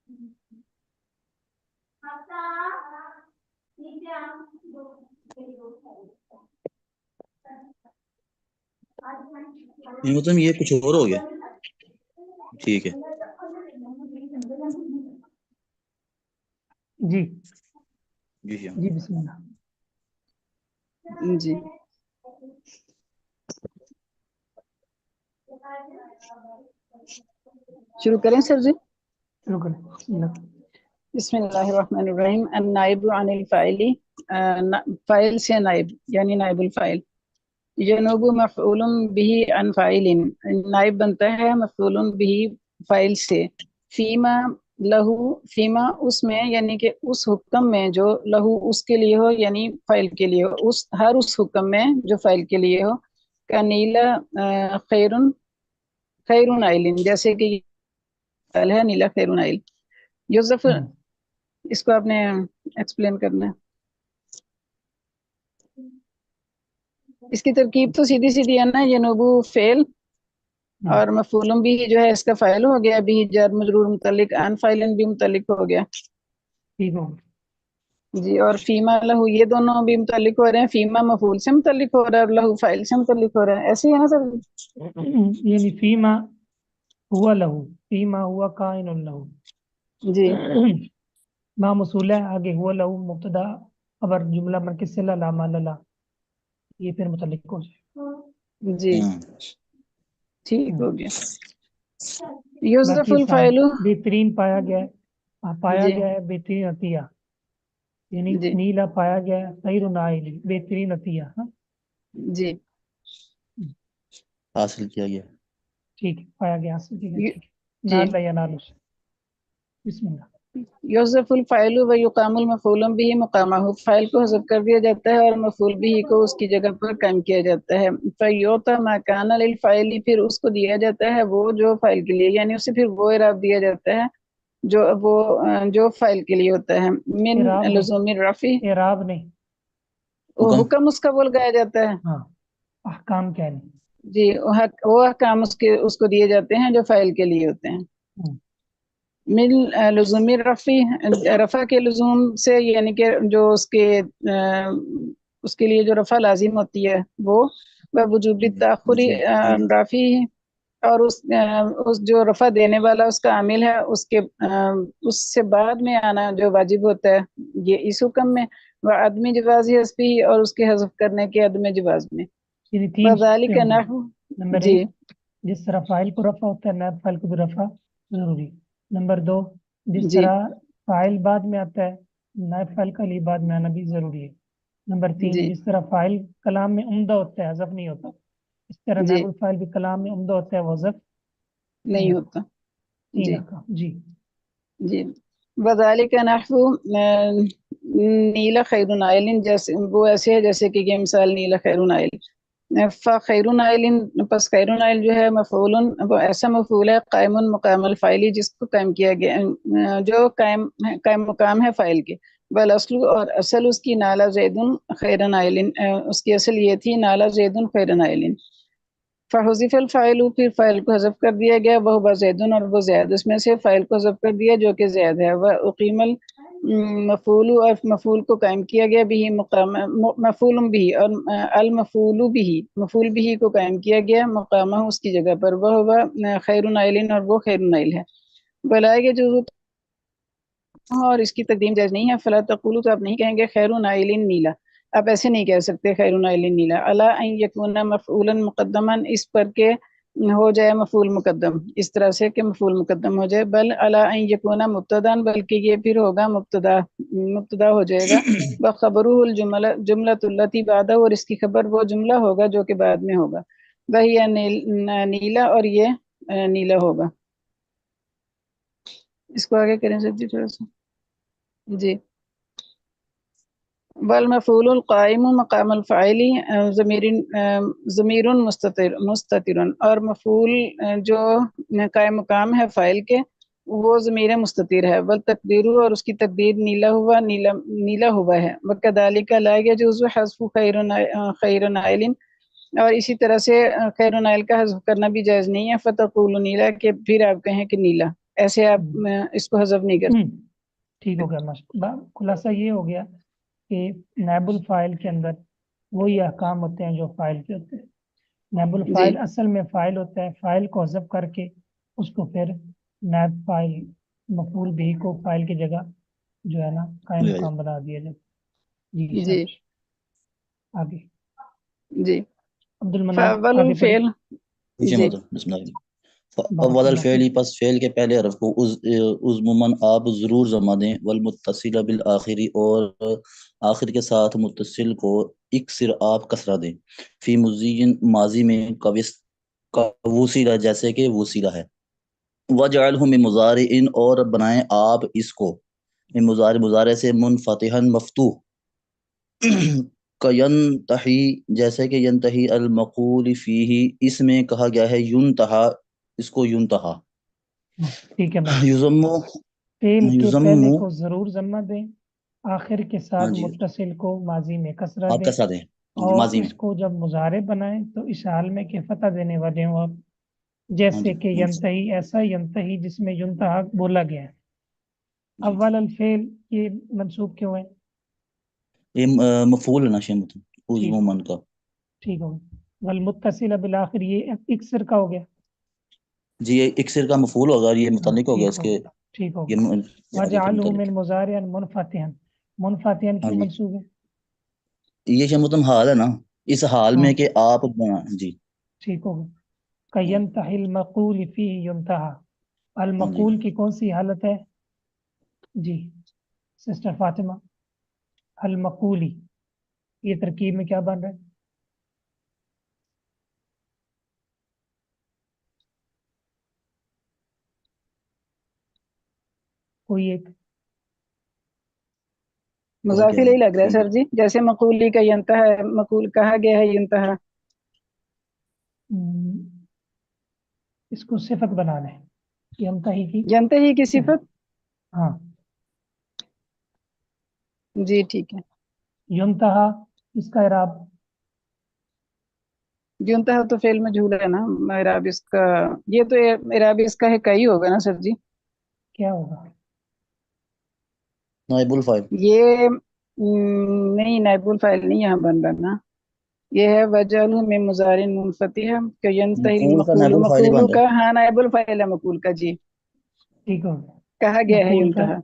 نہیں مطلب یہ کچھ اور ہو گیا. ٹھیک ہے جی جی جی بسم اللہ. جی شروع کریں سر جی. شروع کریں. بسم اللہ. بسم اللہ الرحمن الرحیم. النائب عن الفاعل، فاعل سے نائب یعنی نائب الفاعل. جنوب مفعول به عن فاعل، نائب بنتا ہے مفعول به فاعل سے. فیما لہو، فیما اس میں یعنی کہ اس حکم میں جو لہو اس کے لیے ہو یعنی فاعل کے لیے ہو، اس ہر اس حکم میں جو فاعل کے لیے ہو. کا نیلا خیرن، خیرن عائلن، جیسے کہ فعل ہے نیلا خیرن عائل. یوسف اس کو آپ نے ایکسپلین کرنا ہے. اس کی ترکیب تو سیدھی سیدھی ہے نا، ینوبو فعل اور مفعول بھی جو ہے اس کا فاعل ہو گیا، بھی جار مجرور متعلق، ان فاعلن بھی متعلق ہو گیا. ٹھیک ہو جی. اور فیما لہو یہ دونوں بھی متعلق ہو رہے ہیں، فیما مفعول سے متعلق ہو رہا ہے اور لہو فاعل سے متعلق ہو رہا ہے. ایسے ہی ہے نا سر؟ یعنی فیما ہوا لہو، فیما ہوا کائن لہو. جی ما موصول ہے، آگے ہوا لہو مبتدا خبر جملہ مرکز سے لا مال لا، یہ پھر متعلق ہو جائے. جی ٹھیک ہو گیا. یوسف باقی الفاعل، بہترین پایا گیا ہے، پایا جی گیا ہے بہترین عطیہ، یعنی جی نیلا پایا گیا ہے خیر نائل، بہترین عطیہ. جی حاصل کیا گیا. ٹھیک ہے پایا گیا حاصل کیا گیا. ٹھیک ہے جی. نال یا نالو. بسم اللہ. یوسف الفاعل و یقام المفعول به مقامہ، فاعل کو حذف کر دیا جاتا ہے اور مفعول به کو اس کی جگہ پر قائم کیا جاتا ہے. فیعطی ما کان للفاعل، پھر اس کو دیا جاتا ہے وہ جو فاعل کے لیے، یعنی اسے پھر وہ اعراب دیا جاتا ہے جو فاعل کے لیے ہوتا ہے. من لزوم الرفع، اعراب نہیں، حکم اس کا بول گایا جاتا ہے. ہاں احکام کہہ رہے ہیں. جی وہ احکام اس کو دیے جاتے ہیں جو فاعل کے لیے ہوتے ہیں. من لزوم رفع، رفع کے لزوم سے یعنی کہ جو اس کے لیے جو رفع لازم ہوتی ہے وہ وجوب تاخر رافی، اور اس جو رفع دینے والا اس کا عامل ہے اس سے بعد میں آنا جو واجب ہوتا ہے یہ اس حکم میں، وعدم جواز حذفی، اور اس کے حذف کرنے کے عدم جواز میں. یعنی تین وذالک نحو، نمبر جی 1 جس طرح فاعل کو رفع ہوتا ہے نائب فاعل کو بھی رفع ضروری. نمبر 2 جس جی طرح فاعل بعد میں آتا ہے نائب فاعل کا لی بعد میں آنا بھی ضروری ہے. نمبر 3 جی جس طرح فاعل کلام میں عمدہ ہوتا ہے حذف نہیں ہوتا، اس طرح جی نائب الفاعل بھی کلام میں عمدہ ہوتا ہے حذف نہیں ہوتا. تین جی احکام. جی جی. وذالک نحو نیلا خیر عائل، جیسے وہ ایسے ہے جیسے کہ یہ مثال نیلا خیر عائل. فخیر عائل، پس خیر عائل جو ہے مفعول، وہ ایسا مفعول ہے قائم مقام الفاعل، جس کو قائم کیا گیا جو قائم مقام ہے فاعل کے. والاصل، اور اصل اس کی نالا زید خیر عائل، اس کی اصل یہ تھی نالا زید خیر عائل. فحذف الفاعل، پھر فاعل کو حذف کر دیا گیا، وہ زید، اور وہ زید، اس میں سے فاعل کو حذف کر دیا جو کہ زید ہے. وہ اقیم المفعول، اور مفعول کو قائم کیا گیا بھی مقام مفعول بھی، اور المفعول بھی، مفعول بھی کو قائم کیا گیا مقامہ اس کی جگہ پر. وہ خیر عائل، اور وہ خیر عائل ہے. بلائے گے جو اور اس کی تقدیم جائز نہیں ہے. فلا تقولوا، تو آپ نہیں کہیں گے خیر عائل نیلا، آپ ایسے نہیں کہہ سکتے خیر عائل نیلا. الا ان یکون مفعولا مقدما، اس پر کہ ہو جائے مفعول مقدم، اس طرح سے کہ مفعول مقدم ہو جائے. بل الا ان یکون مبتدا، بلکہ یہ پھر ہوگا مبتدا ہو جائے گا. وخبرہ الجملۃ التی بعدہ، اور اس کی خبر وہ جملہ ہوگا جو کہ بعد میں ہوگا. وہی نیلا، اور یہ نیلا ہوگا. اس کو آگے کریں سر جی تھوڑا سا. جی. والمفعول القائم مقام الفاعل ضمیر مستتر، اور مفعول جو قائم مقام ہے فاعل کے وہ ضمیر مستتر ہے. والتقدیر، اور اس کی تقدیر نیلا ہوا ہے. وکذالک لا یجوز حذف خیر عائل، اور اسی طرح سے خیر عائل کا حذف کرنا بھی جائز نہیں ہے. فتقول نیلا، کہ پھر آپ کہیں کہ نیلا. ایسے آپ اس کو حذف نہیں کرتے. ٹھیک ہو گیا. خلاصہ یہ ہو گیا کہ نائب الفاعل کے اندر وہی احکام ہوتے ہیں جو فاعل کے ہوتے ہیں. نائب الفاعل اصل میں فاعل ہوتا ہے، فاعل کو حذف کر کے اس کو پھر نائب فاعل مفعول بھی کو فاعل کی جگہ جو ہے نا قائم مقام بنا دیا جائے. جی آگے جی. عبد المنان فاول آگے پڑھی. الفعل. جی بسم اللہ. اول الفعل پس فعل کے پہلے حرف کو عموماً آپ ضرور جمع دیں، والمتصل بالآخری اور آخر کے ساتھ متصل کو اکسر آپ کسرہ دیں، فی مضین ماضی میں وسیلہ جیسے کہ وسیلہ ہے، وجعلہ من مضارع اور بنائیں آپ اس کو من مضارع سے منفتحا مفتوح، ینتہی جیسے کہ ینتہی المقول فیہ اس میں کہا گیا ہے ینتہا، اس کو ینتہا. ٹھیک ہے. یضم فعل کے یضم پہلے کو ضرور ضمہ دیں، آخر کے ساتھ جی متصل کو ماضی میں کسرہ آپ دیں، کسا دیں اور ماضی میں. اس کو جب مضارع بنائیں تو اس حال میں کہ فتح دینے والے ہوں آپ، ہاں جیسے جی کہ ینتہی، ایسا ینتہی جس میں ینتہا بولا گیا ہے. اول الفعل یہ منصوب کیوں ہے؟ یہ مفعول ہے نا شیمت عموماً کا. ٹھیک ہو گیا. والمتصل بالآخر یہ اکسر کا ہو گیا. جی یہ اکسر کا مفعول ہوگا، یہ متعلق ہو گیا اس کے. ٹھیک ہو گیا. وجعلہ من مضارع منفتحا، منفتحا کیوں منصوب ہے؟ یہ شیمت حال ہے نا، اس حال میں کہ آپ جی ٹھیک ہو گیا. کینتہی المقول فیہ ینتہا، المقول کی کون سی حالت ہے جی سسٹر فاطمہ؟ المقولی یہ ترکیب میں کیا بن رہا ہے؟ کوئی ایک مضاف الیہ لگ رہا ہے سر جی، جیسے مقولی کا ینتہا مقول کہا گیا ہے ینتہا. اس کو صفت بنانا ہے ینتہی کی، ینتہی کی صفت. ہاں جی ٹھیک ہے. ینتہا اس کا اعراب ینتہا تو فعل مجہول ہے نا، اعراب اس کا یہ تو اعراب اس کا ہے کئی ہوگا نا سر جی. کیا ہوگا؟ نائب الفاعل. یہ نہیں نائب الفاعل نہیں یہاں بن رہا نا، یہ ہے وجعلہ من مضارع منفتح کہ ینتہی مقول کا المقول، نائب الفاعل ہی بن مقول رہا کا ہاں نائب الفاعل ہے مقول کا. جی ٹھیک ہو گیا. کہا گیا ہے مقول کا ینتہا.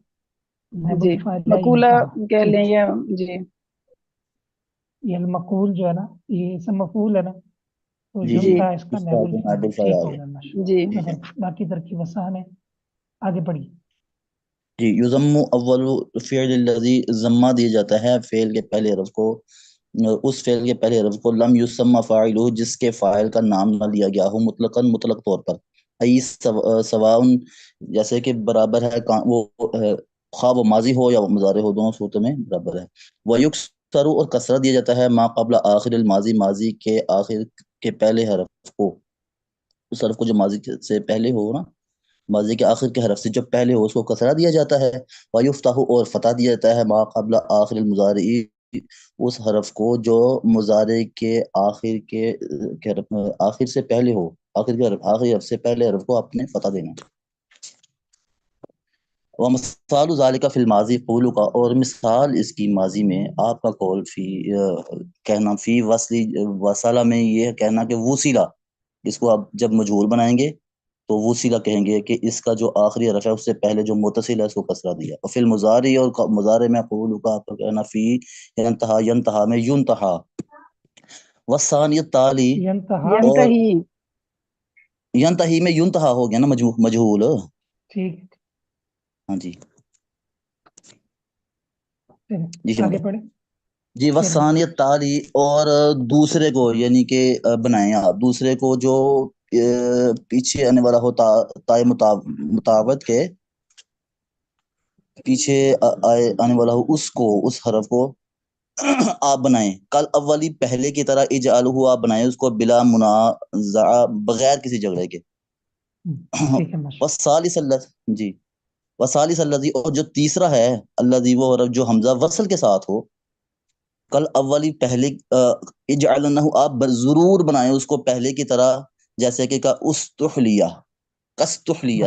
نائب جی الفاعل ہے مقولہ ینتہا. کہہ ٹھیک. لیں یا جی یہ المقول جو ہے نا یہ اسم مفعول ہے نا، تو جی جی ینتہا اس کا اس نائب نائب الفاعل. الفاعل ٹھیک آ ہو گیا. گیا ماشاء جی اللہ. باقی ترکیب آسان ہے. آگے پڑھیے. جی یضم اول فعل الذی ضمہ دیا جاتا ہے فعل کے پہلے حرف کو، اس فعل کے پہلے حرف کو لم یسمى فاعلہ جس کے فاعل کا نام نہ لیا گیا ہو مطلقاً مطلق طور پر، ای سواء جیسے کہ برابر ہے وہ خواہ وہ ماضی ہو یا مضارع ہو، دونوں صورتوں میں برابر ہے. ویکسر اور کسرہ دیا جاتا ہے ما قبل آخر الماضی ماضی کے آخر کے پہلے حرف کو، اس حرف کو جو ماضی سے پہلے ہو نا، ماضی کے آخر کے حرف سے جو پہلے ہو اس کو کسرہ دیا جاتا ہے. وَيُفْتَحُ اور فتح دیا جاتا ہے ما قبل آخر المضارع اس حرف کو جو مضارع کے آخر سے پہلے ہو، آخری حرف سے پہلے حرف کو اپنے فتح دینا. وَمِثَالُ ذَلِكَ فِي الْمَاضِي قولُ کا اور مثال اس کی ماضی میں آپ کا قول فی کہنا، فی وصلہ میں یہ کہنا کہ وصلہ، اس کو آپ جب مجہول بنائیں گے تو وصلہ کہیں گے کہ اس کا جو آخری حرف ہے اس سے پہلے جو متصل ہے اس کو کسرہ دیا. اور فی المضارع اور مضارع میں قول کا آپ کا کہنا فی ینتہا، ینتہا میں ینتہا. والثانی التالی اور ینتہی. ینتہی میں ینتہا ہو گیا نا مجہول. ٹھیک. ہاں جی پھر آگے پڑھیں. جی وثانیت تالی اور دوسرے کو یعنی کہ بنائیں آپ دوسرے کو جو پیچھے آنے والا ہوتا تائے مطابق کے پیچھے آنے والا ہو اس کو، اس حرف کو آپ بنائیں. کل اولی پہلے کی طرح اجعلہ آپ بنائیں اس کو بلا منازع بغیر کسی جھگڑے کے. ٹھیک ہے ماشاء والثالث جی وثالث الذی اور جو تیسرا ہے الذی وہ حرف جو حمزہ وصل کے ساتھ ہو، کل اولی پہلے اجعلنہ آپ ضرور بنائیں اس کو پہلے کی طرح، جیسے کہ کا استحلیہ، کستحلیہ.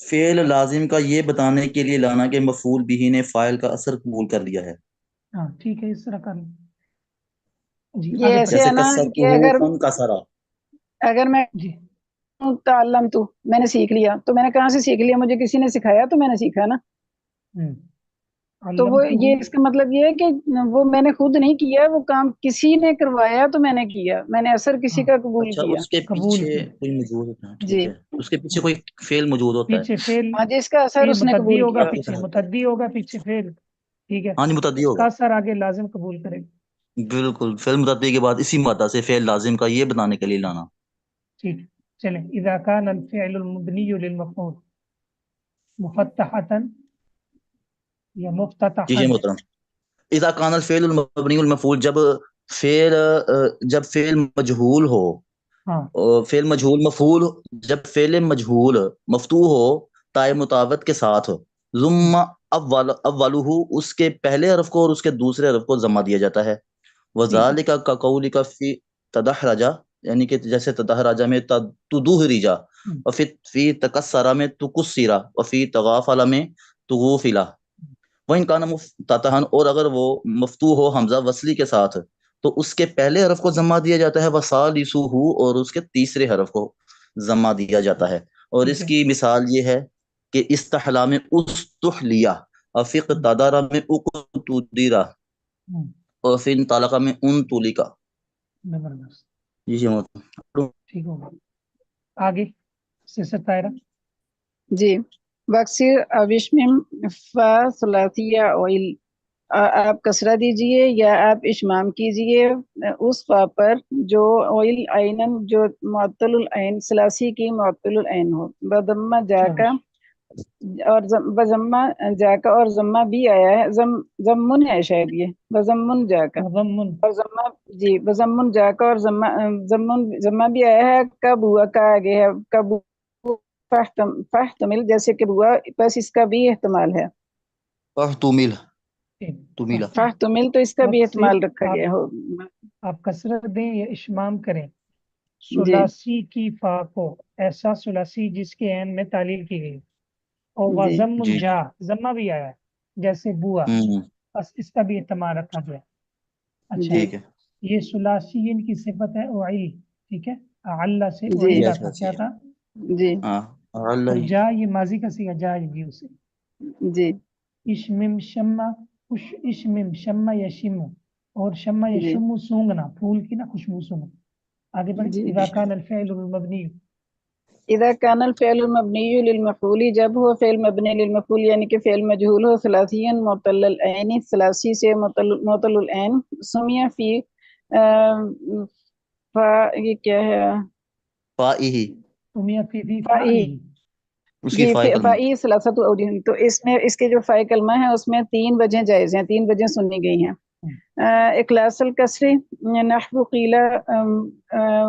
فعل لازم کا یہ بتانے کے لیے لانا کہ مفعول بھی نے فاعل کا اثر قبول کر لیا ہے. ہاں ٹھیک ہے، اس طرح کر لیں. جی یہ آگے ایسے پڑھیں. ہے جیسے نا کہ کسرتہ فن کسرا. اگر میں جی تعلم تو میں نے سیکھ لیا، تو میں نے کہاں سے سیکھ لیا؟ مجھے کسی نے سکھایا تو میں نے سیکھا نا. تو وہ علمتہ یہ اس کا مطلب یہ ہے کہ وہ میں نے خود نہیں کیا، وہ کام کسی نے کروایا تو میں نے کیا، میں نے اثر کسی ہاں کا قبول اچھا کیا. اس کے قبول پیچھے کیا. کوئی موجود ہوتا ہے، جی ٹھیک ہے، اس کے پیچھے کوئی فعل موجود ہوتا ہے. پیچھے فعل، ہاں جس کا اثر فعل اس نے متعدی قبول ہوگا، کیا. آپ کے پیچھے تحت متعدی ہوگا، پیچھے فعل. ٹھیک ہے، ہاں جی متعدی اس کا ہوگا. اثر آگے لازم قبول کرے گا. بالکل، فعل متعدی کے بعد اسی مادہ سے فعل لازم کا یہ بتانے کے لیے لانا. ٹھیک، چلیں. اذا كان الفعل المبني للمفعول مفتحة یا جی مفتتحا. جی محترم. اذا کان الفعل المبنی المفعول، جب فعل مجہول ہو، ہاں فعل مجہول مفعول، جب فعل مجہول مفتوح ہو تائے مطابق کے ساتھ، ضم اولہ، اس کے پہلے حرف کو اور اس کے دوسرے حرف کو ضمہ دیا جاتا ہے. وذالک کا قولک فی تدحرجا، یعنی کہ جیسے تدحرجا میں تدحرجا، وفی فی تکسرا میں تکسرا، وفی تغافل میں تغوفلا. وَإِنْ كَانَ مُفْتَتَحًا، اور اگر وہ مفتوح ہو حمزہ وصلی کے ساتھ تو اس کے پہلے حرف کو ضمہ دیا جاتا ہے، وَثَالِثُهُ، اور اس کے تیسرے حرف کو ضمہ دیا جاتا ہے. اور ٹھیک اس ہے. کی مثال یہ ہے کہ استحلا میں استحلیہ، اور فی اقتدارا میں اقتدیرا، اور فی انطلقا میں انطلقا. زبردست. جی جی محترم. ٹھیک ہوگا. آگے سیاست طائرہ. جی وقصر اوشمم فا ثلاثیہ اوئل، آپ کسرہ دیجئے یا آپ اشمام کیجئے اس فا پر جو اوئل عینن، جو معطل العین، ثلاثی کی معطل العین ہو. بدمہ جا کا، اور بضمہ جا کا، اور ضمہ بھی آیا ہے، ضمن ہے شاید یہ، بضمن جا کا، مضمن. اور ضمہ، جی بضمن جا کا، اور ضمہ بھی آیا ہے. کب ہوا کا آگے ہے، کب فاحتمل، جیسے کہ ہوا، بس اس کا بھی احتمال ہے. فاحتمل، تمیلا. فاحتمل تو اس کا بھی وقصر، احتمال رکھا گیا ہو. آپ کسرت دیں یا اشمام کریں جی ثلاثی کی فا کو، ایسا ثلاثی جس کے عین میں تعلیل کی گئی، اور جی وضم جی جا، ضمہ بھی آیا ہے جیسے بوا، ہوں بس اس کا بھی اہتمام رکھا گیا. اچھا، جی ٹھیک ہے. یہ ثلاثی کی صفت ہے اعل. ٹھیک ہے، اعل سے جی اعلا یس تھا، یس. کیا تھا؟ جی ہاں اور اللہ. جا یہ ماضی کا سیگا، جا جی اسے. جی اشمم شما، اشمم شما یا شمو، اور شما یا جی شمو سونگنا، پھول کی نا خوشبو سونگنا. آگے بڑھیں. جی اذا کان الفعل المبنی، اذا كان الفعل المبني للمفعول، جب ہو فعل مبنی للمفعول یعنی کہ فعل مجہول ہو، ثلاثیا معطل العین، ثلاثی سے معطل العین، سمیہ فی فا، یہ کیا ہے، فائہی، تمیا فی فائی، فائی. اس کی جی فائل کلمہ. فائی ثلاثت اوجہ، تو اس میں اس کے جو فائی کلمہ ہے اس میں 3 وجہیں جائز ہیں، 3 وجہیں سنی گئی ہیں. اخلاص الکسری، نحو قیل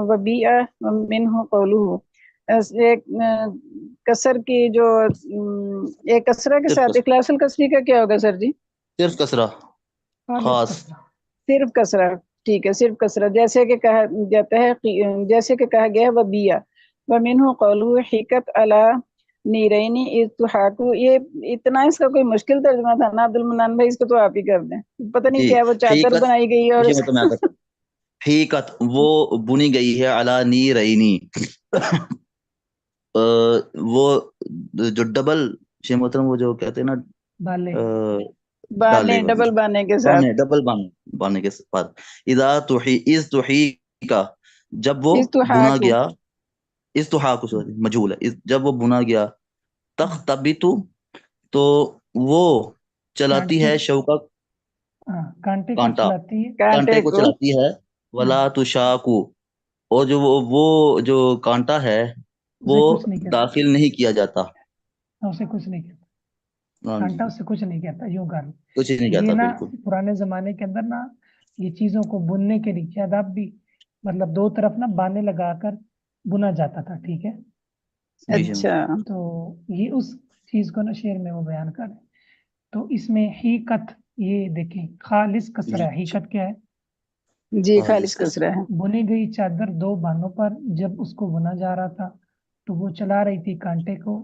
وبیع منہ قولہ، کسر کی جو ایک کسرہ کے صرف ساتھ کسرہ، اخلاص الکسری کا کیا ہوگا سر جی؟ صرف کسرہ خالص خاص. کسرہ. صرف کسرہ، ٹھیک ہے، صرف کسرہ، جیسے کہ کہا جاتا ہے، جیسے کہ کہا گیا ہے وبیع ومنہ قولہ حکت علی نیرینی اضحاکو. یہ اتنا اس کا کوئی مشکل ترجمہ تھا نا عبد المنان بھائی، اس کو تو آپ ہی کر دیں. پتہ نہیں جی کیا وہ چادر حقیقت، بنائی گئی ہے اور یہ مطلب میں آتا حقیقت وہ بنی گئی ہے علی نیرینی، وہ جو ڈبل شے محترم، وہ جو کہتے ہیں نا بالے. بانے، ڈالے ڈبل بانے کے ساتھ. بانے، ڈبل بانے کے بعد. از توحی کا، جب وہ بنا اضحاکو، گیا، اس تو کو مجھول ہے، جب وہ بنا گیا. تختبتو، تو وہ چلاتی کانٹے، ہے شوکا، ہاں کانٹے کو کانٹا، چلاتی ہے. کانٹے کانٹے کو کو. چلاتی ہے. ولا تشاکو، اور جو وہ جو کانٹا ہے وہ اسے کچھ نہیں کہتا، داخل نہیں کیا جاتا. اسے کچھ نہیں کہتا. ہاں جی، کانٹا اسے کچھ نہیں کہتا، یوں کر لیں. کچھ نہیں یہ کہتا نا بالکل. پرانے زمانے کے اندر نا یہ چیزوں کو بننے کے لیے شاید اب بھی مطلب دو طرف نا بانے لگا کر بنا جاتا تھا. ٹھیک ہے، جی جی. اچھا تو یہ اس چیز کو نا شعر میں وہ بیان کر رہے. تو اس میں حقیقت، یہ دیکھیں خالص کسرہ ہے. حقیقت کیا ہے؟ جی، خالص خالص کسرہ. کسرہ ہے. بنی گئی چادر 2 بانوں پر، جب اس کو بنا جا رہا تھا تو وہ چلا رہی تھی کانٹے کو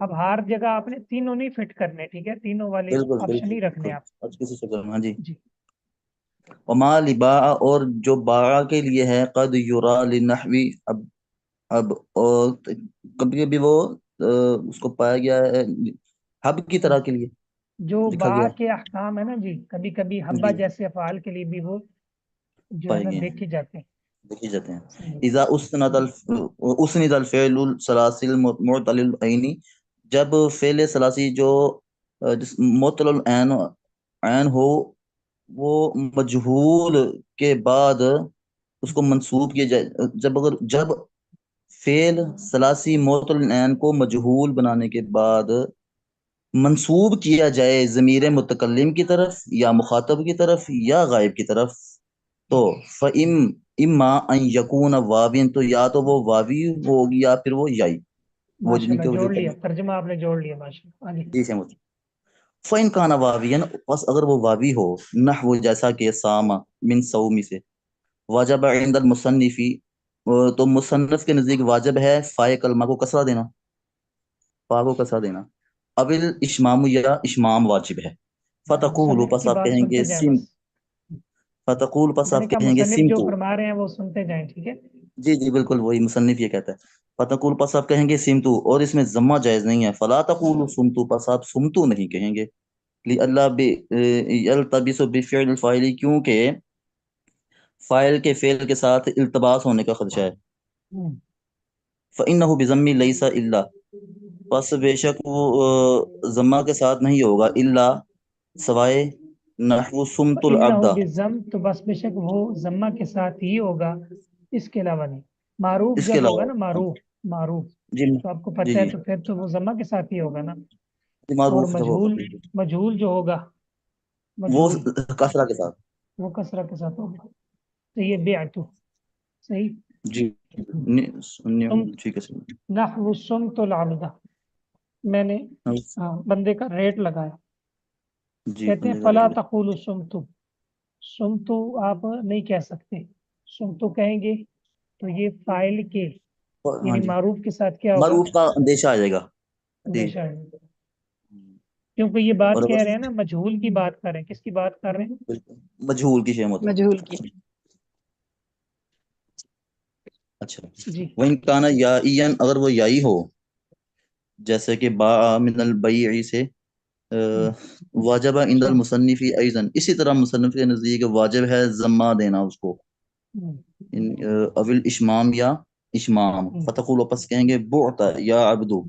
اب ہر جگہ آپ نے تینوں نہیں فٹ کرنے، ٹھیک ہے، تینوں والے بالکل آپشن ہی بالکل رکھنے بالکل آپ. اب کسی شکل میں، ہاں جی. جی. وما لباء، اور جو باع کے لیے ہے، قد یرا للنحوی، اب اور کبھی کبھی وہ اس کو پایا گیا ہے حب کی طرح کے لیے جو لکھا با گیا کے احکام ہے نا جی، کبھی کبھی ہے حبا جی، جیسے افعال کے لیے بھی وہ جو ہے پائے نا گئے ہیں، دیکھے جاتے ہیں. دیکھے جاتے ہیں. جی. اذا اسند الفعل الثلاثی المعتل العین، جب فعل ثلاثی جو معتل العین عین ہو، وہ مجہول کے بعد اس کو منسوب کیا جائے. جب فعل ثلاثی معتل العین کو مجہول بنانے کے بعد منسوب کیا جائے ضمیر متکلم کی طرف یا مخاطب کی طرف یا غائب کی طرف، تو اما ان یکون واوین، تو یا تو وہ واوی ہوگی یا پھر وہ یائی. وہ ماشاء اللہ جوڑ لیا، ترجمہ آپ نے جوڑ لیا، ماشاء اللہ. آگے. جی سمجھ. فَإِنْ كَانَ وَاوِيًا، پس اگر وہ واوی ہو، نحو جیسا کہ سام من سومی سے، واجب عند المصنفی، تو مصنف کے نزدیک واجب ہے فائے کلمہ کو کسرہ دینا، فا کو کسرہ دینا. ابل اشمام، یا اشمام واجب ہے. فتقول، مصنف پس کی آپ بات کہیں گے سنتے جائیں سم، بس. فتقول، پس میں نے آپ کہا کہیں گے مصنف جو سمتو. فرما رہے ہیں وہ سنتے جائیں، ٹھیک ہے. جی جی بالکل وہی مصنف یہ کہتا ہے. فتقول، پس آپ کہیں گے سمتو، اور اس میں ضمہ جائز نہیں ہے. فلا تقول سمتو، پس آپ سمتو نہیں کہیں گے. اللہ یلتبس بفعل الفاعل، کیونکہ فاعل کے فعل کے ساتھ التباس ہونے کا خدشہ ہے. ہم. فإنه بضم ليس الا، پس بے شک وہ ضمہ کے ساتھ نہیں ہوگا، الا سوائے نحو سمت العبد، فَإِنَّهُ بِالضم، تو بس بے شک وہ ضمہ کے ساتھ ہی ہوگا، اس کے علاوہ نہیں. معروف اس کے جب ہوگا علاوہ. نا، معروف معروف جی تو آپ کو جی پتہ ہے، جی تو پھر تو وہ ضمہ کے ساتھ ہی ہوگا نا. اور معروف جب ہوگا مجہول، مجہول جو ہوگا، وہ مجہول کسرہ کے ساتھ. وہ کسرہ کے ساتھ ہوگا. تو یہ بیعتو صحیح. جی تم ٹھیک ہے صحیح. نحو سمت العبدہ، میں نے بندے کا ریٹ لگایا. جی کہتے ہیں بندے کا فلا ریٹ. تقول سمتو، سمتو آپ نہیں کہہ سکتے. سمتو کہیں گے تو یہ فاعل کے ہاں یعنی جی، معروف کے ساتھ کیا ہوگا؟ معروف کا اندیشہ آ جائے گا. جی. اندیشہ ہے. کیونکہ یہ بات اور کہہ اگر رہے ہیں نا، مجہول کی بات کر رہے ہیں. کس کی بات کر رہے ہیں؟ بالکل مجہول کی شے مطلب. مجہول کی. اچھا. جی. وہ انکانا یائین، اگر وہ یائی ہو، جیسے کہ با من البیع سے، واجب عند اچھا. المصنف ایضا، اسی طرح مصنف کے نزدیک واجب ہے ضمہ دینا اس کو، اول اشمام یا اشمام. فتقول، پس کہیں گے بعت یا عبدو،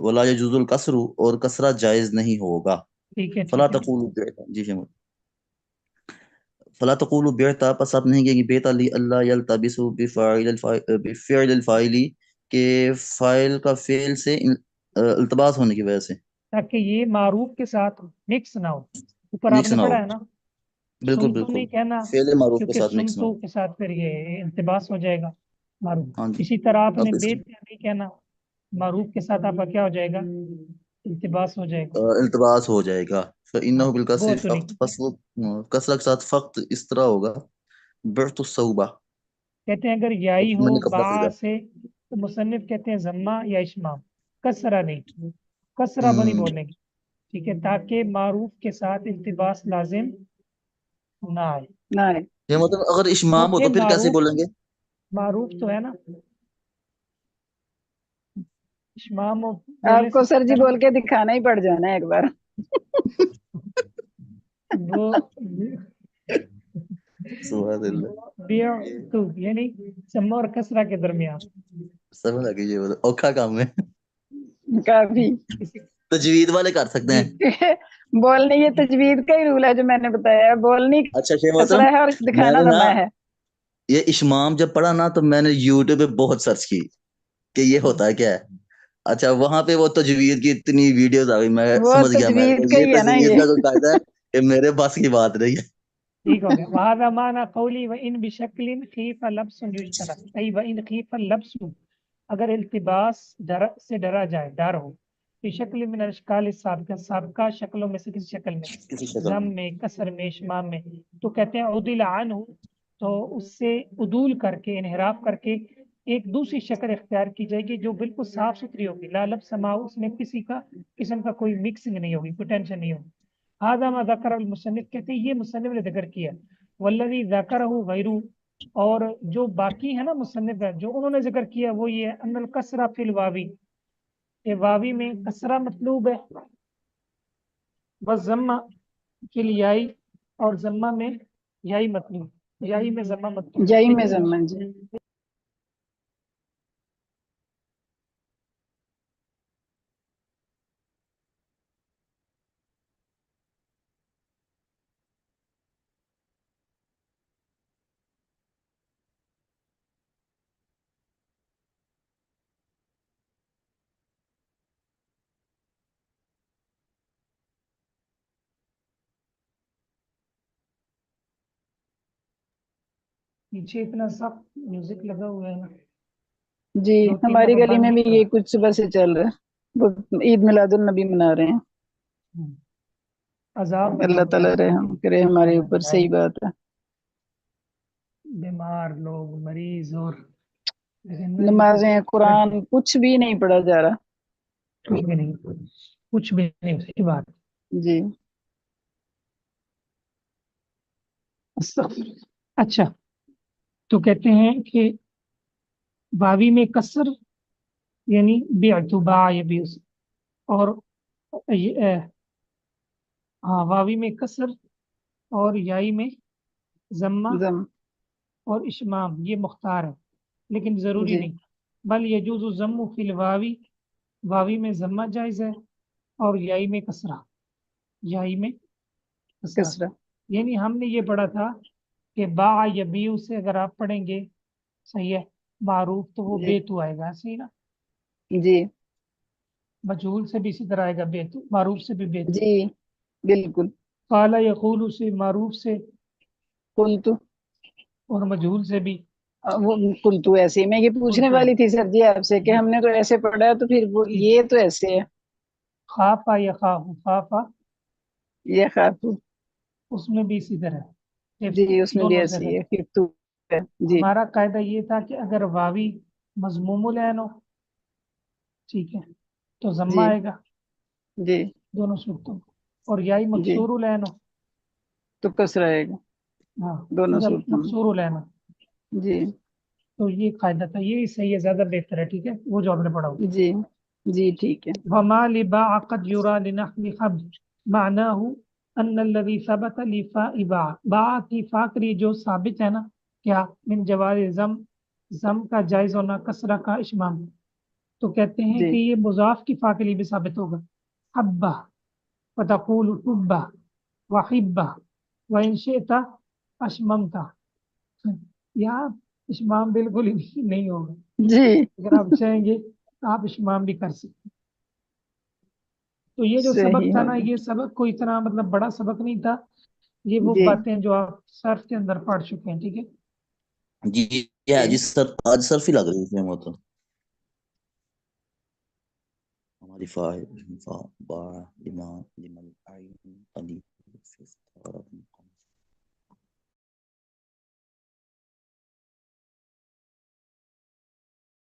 ولا يجوز الکسر، اور کسرہ جائز نہیں ہوگا. ٹھیک ہے فلا ٹھیک ہے. تقول بعت، جی شمول. فلا تقول بعتا، پس آپ نہیں کہیں گے بیتا لی اللہ یلتبس بفعل الفاعل، کہ فاعل کا فعل سے التباس ہونے کی وجہ سے تاکہ یہ معروف کے ساتھ مکس نہ ہو. اوپر آپ مکس نے نہ ہو. پڑھا ہے نا، بالکل سمتو بالکل نہیں کہنا فعل معروف کے کیونکہ ساتھ مکس نہ ہو. سمتو کے ساتھ پھر یہ التباس ہو جائے گا معروف. ہاں جی. اسی طرح آپ نے اب اس بیت نہیں کہنا، معروف کے ساتھ آپ کا کیا ہو جائے گا؟ التباس ہو جائے گا. التباس ہو جائے گا. ہاں، فإنه بالکسر وہ تو فقط، نہیں. پس وہ کسرہ کے ساتھ فقط اس طرح ہوگا، بعت الصوبہ. کہتے ہیں اگر یائی ہو میں نے کپڑا با خریدا. سے تو مصنف کہتے ہیں ضمہ یا اشمام، کسرہ نہیں، کسرہ بنی بولیں گے، ٹھیک ہے، تاکہ معروف کے ساتھ التباس لازم نہ آئے. نہ ہے. یہ مطلب اگر اشمام ہو کیونکہ تو پھر کیسے معروف، بولیں گے؟ معروف تو ہے نا، اشمام آپ بولنے کو سے سر جی بہتر بول کے دکھانا ہی پڑ جانا ہے ایک بار. وہ سبحان اللہ. بیع تو یعنی ضمہ اور کسرہ کے درمیان. سمجھ لگی یہ بولے اوکھا کام ہے. کافی. تجوید والے کر سکتے جی. ہیں. بولنے یہ تجوید کا ہی رول ہے جو میں نے بتایا ہے. بولنی اچھا شیخ محترم، کسرہ ہے اور میں دکھانا نے نا ضمہ ہے. یہ اشمام جب پڑھا نا تو میں نے یوٹیوب پہ بہت سرچ کی کہ یہ ہوتا ہے کیا ہے. اچھا وہاں پہ وہ تجوید کی اتنی ویڈیوز آ گئی، میں وہ سمجھ گیا، میں تجوید کا یہ ہی ہے نا تجوید یہ. کا کوئی قاعدہ ہے کہ میرے بس کی بات نہیں ہے. ٹھیک ہو گیا. وہذا معنی قولی وان بشکل خیف لبس یشترط، ای وان خیف اللبس، اگر التباس سے ڈرا جائے، ڈر ہو، فی شکل من الاشکال السابقہ، سابقہ شکلوں میں سے کسی شکل میں، کسی شکل ضم میں. میں، کسر میں، اشمام میں، تو کہتے ہیں عدل عنہ، تو اس سے عدول کر کے، انحراف کر کے ایک دوسری شکل اختیار کی جائے گی جو بالکل صاف ستھری ہوگی، لا لب سماؤ، اس میں کسی کا قسم کا کوئی مکسنگ نہیں ہوگی، کوئی ٹینشن نہیں ہوگی. هذا ما ذکر المصنف، کہتے ہیں یہ مصنف نے ذکر کیا. والذی ذکرہ غیرہ، اور جو باقی ہے نا مصنف ہے جو انہوں نے ذکر کیا وہ یہ ہے ان الکسرہ فی الواوی، کہ واوی میں کسرہ مطلوب ہے، والضمہ فی الیائی، اور ضمہ میں یائی مطلوب، یائی میں ضمہ مطلوب. جائی میں زمان جی. پیچھے اتنا سخت میوزک لگا ہوا ہے نا. جی دو تین ہماری دفعہ گلی بند میں بھی نہیں یہ ہوا. کچھ صبح سے چل رہا ہے، وہ عید میلاد النبی منا رہے ہیں. عذاب بھی اللہ بہت تعالیٰ زیادہ رحم کرے ہمارے اوپر، صحیح بات ہے. بیمار لوگ، مریض، اور لیکن نا ان کو نمازیں قرآن کچھ بھی نہیں پڑھا جا رہا. کچھ بھی نہیں، کچھ بھی نہیں، صحیح بات. جی استغفر. اچھا، تو کہتے ہیں کہ واوی میں کسر یعنی باع یبیس، اور ہاں واوی میں کسر اور یائی میں ضمہ زم اور اشمام، یہ مختار ہے لیکن ضروری جی نہیں. بل یجوز الضم فی الواوی، واوی میں ضمہ جائز ہے، اور یائی میں کسرہ، یائی میں کسرہ. کسرہ. یعنی ہم نے یہ پڑھا تھا کہ باع یبیع سے اگر آپ پڑھیں گے صحیح ہے معروف تو وہ جی بیتو آئے گا، صحیح نا. جی مجہول سے بھی اسی طرح آئے گا بیتو، معروف سے بھی بیتو. جی بالکل. قال یقول سے معروف سے، قلت، اور مجہول سے بھی. وہ قلت ایسے ہی میں یہ پوچھنے قلتو والی تھی سر جی آپ سے کہ ہم نے تو ایسے پڑھا ہے تو پھر وہ یہ تو ایسے ہے. خافا یخاف، خافا یہ خاتو، اس میں بھی اسی طرح ہے، جی اس میں بھی دونوں سے ایسی ہے. ہے پھر تو ہے. جی ہمارا قاعدہ یہ تھا کہ اگر واوی مضموم العین ہو، ٹھیک ہے، تو ضمہ جی آئے گا جی دونوں صورتوں میں، اور یائی جی مکسور العین ہو. تو کسرہ آئے گا ہاں دونوں اگر صورتوں میں. مکسور العین ہو جی تو یہ قاعدہ تھا، یہ صحیح ہے، زیادہ بہتر ہے. ٹھیک ہے، وہ جو آپ نے پڑھا ہو. جی جی ٹھیک ہے. وما لباع قد يرى لنحو خبر معناه ان الذي ثبت لفاء باع، باع کی فاکری جو ثابت ہے نا کیا من جواز زم کا جائز ہونا، کسرہ کا اشمام، تو کہتے ہیں جی کہ یہ مضاف کی فاکری بھی ثابت ہوگا. حبہ فتقول حبہ وحبہ وان شئت اشممتا، یہاں اشمام بالکل ہی نہیں ہوگا، جی اگر آپ چاہیں گے تو آپ اشمام بھی کر سکتے. تو یہ جو سبق صحیح تھا نا، ہوگا. یہ سبق کوئی اتنا مطلب بڑا سبق نہیں تھا، یہ وہ جی باتیں جو آپ صرف کے اندر پڑھ چکے ہیں. ٹھیک ہے، جی یہ جی جی سر آج صرف ہی لگ رہی ہے وہ تو ہماری فا با ایمان